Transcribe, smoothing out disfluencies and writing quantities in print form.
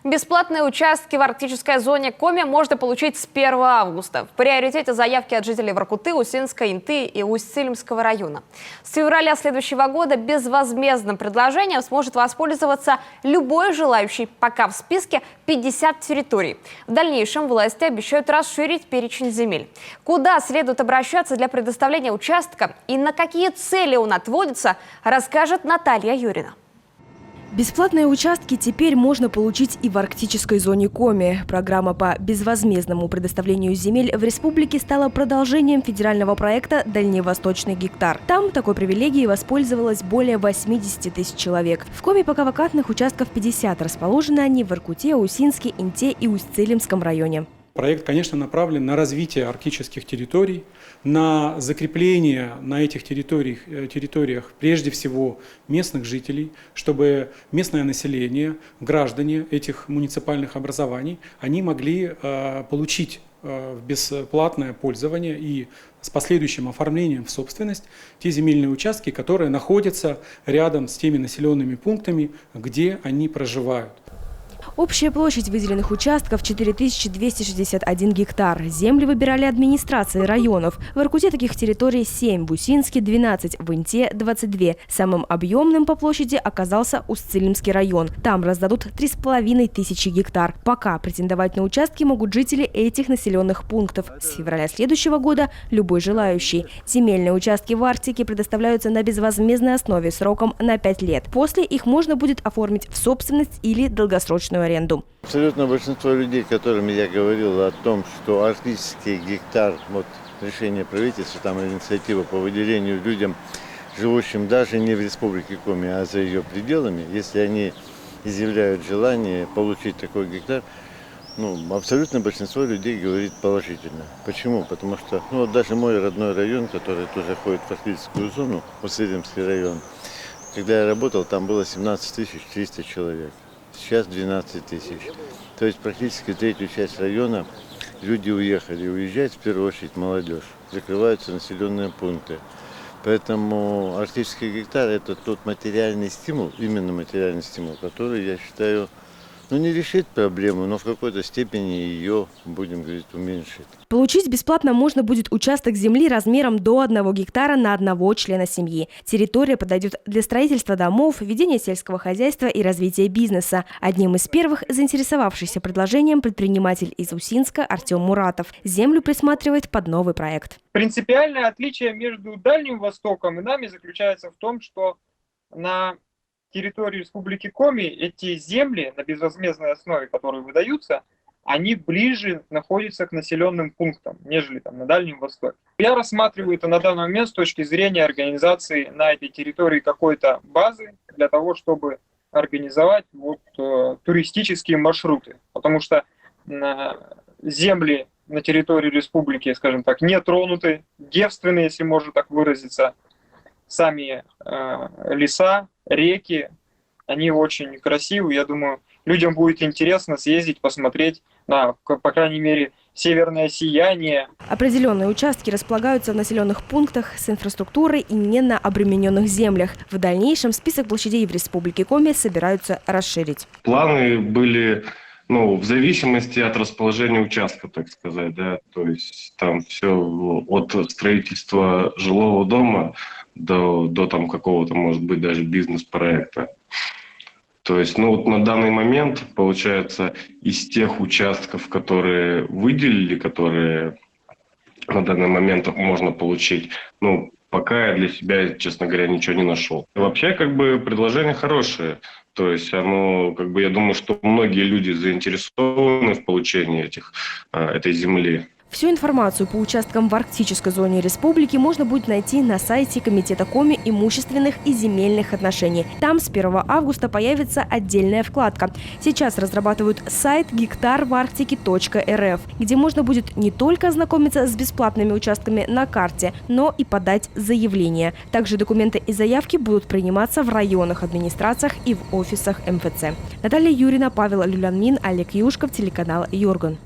Бесплатные участки в арктической зоне Коми можно получить с 1 августа. В приоритете заявки от жителей Воркуты, Усинска, Инты и Усть-Цилимского района. С февраля следующего года безвозмездным предложением сможет воспользоваться любой желающий, пока в списке 50 территорий. В дальнейшем власти обещают расширить перечень земель. Куда следует обращаться для предоставления участка и на какие цели он отводится, расскажет Наталья Юрина. Бесплатные участки теперь можно получить и в арктической зоне Коми. Программа по безвозмездному предоставлению земель в республике стала продолжением федерального проекта «Дальневосточный гектар». Там такой привилегией воспользовалось более 80 тысяч человек. В Коми пока вакантных участков 50. Расположены они в Воркуте, Усинске, Инте и Усть-Цилимском районе. Проект, конечно, направлен на развитие арктических территорий, на закрепление на этих территориях прежде всего местных жителей, чтобы местное население, граждане этих муниципальных образований, они могли получить в бесплатное пользование и с последующим оформлением в собственность те земельные участки, которые находятся рядом с теми населенными пунктами, где они проживают. Общая площадь выделенных участков – 4261 гектар. Земли выбирали администрации районов. В Воркуте таких территорий 7, в Усинске – 12, в Инте – 22. Самым объемным по площади оказался Усть-Цилимский район. Там раздадут 3500 гектар. Пока претендовать на участки могут жители этих населенных пунктов. С февраля следующего года – любой желающий. Земельные участки в Арктике предоставляются на безвозмездной основе сроком на 5 лет. После их можно будет оформить в собственность или долгосрочную аренду. Абсолютно большинство людей, которым я говорил о том, что арктический гектар, вот решение правительства, там инициатива по выделению людям, живущим даже не в республике Коми, а за ее пределами, если они изъявляют желание получить такой гектар, абсолютно большинство людей говорит положительно. Почему? Потому что даже мой родной район, который тоже входит в арктическую зону, Усть-Цилимский район, когда я работал, там было 17 300 человек. Сейчас 12 тысяч. То есть практически третью часть района люди уехали. Уезжает в первую очередь молодежь. Закрываются населенные пункты. Поэтому арктический гектар – это тот материальный стимул, именно материальный стимул, который, я считаю, не решит проблему, но в какой-то степени ее, будем говорить, уменьшит. Получить бесплатно можно будет участок земли размером до 1 гектара на одного члена семьи. Территория подойдет для строительства домов, ведения сельского хозяйства и развития бизнеса. Одним из первых заинтересовавшихся предложением предприниматель из Усинска Артем Муратов. Землю присматривает под новый проект. Принципиальное отличие между Дальним Востоком и нами заключается в том, что на территории Республики Коми эти земли на безвозмездной основе, которые выдаются, они ближе находятся к населенным пунктам, нежели на Дальнем Востоке. Я рассматриваю это на данный момент с точки зрения организации на этой территории какой-то базы для того, чтобы организовать туристические маршруты. Потому что земли на территории республики, скажем так, не тронуты, девственные, если можно так выразиться, сами леса, реки, они очень красивые. Я думаю, людям будет интересно съездить, посмотреть на, по крайней мере, северное сияние. Определенные участки располагаются в населенных пунктах с инфраструктурой и не на обремененных землях. В дальнейшем список площадей в Республике Коми собираются расширить. Планы были в зависимости от расположения участка, так сказать, да, то есть там все от строительства жилого дома до там какого-то, может быть, даже бизнес-проекта. То есть, на данный момент, получается, из тех участков, которые выделили, которые на данный момент можно получить, пока я для себя, честно говоря, ничего не нашел. Вообще, предложение хорошее. То есть я думаю, что многие люди заинтересованы в получении этой земли. Всю информацию по участкам в арктической зоне республики можно будет найти на сайте Комитета Коми имущественных и земельных отношений. Там с 1 августа появится отдельная вкладка. Сейчас разрабатывают сайт гектарварктике.рф, где можно будет не только ознакомиться с бесплатными участками на карте, но и подать заявление. Также документы и заявки будут приниматься в районных администрациях и в офисах МФЦ. Наталья Юрина, Павел Люлянмин, Олег Юшков, телеканал Юрган.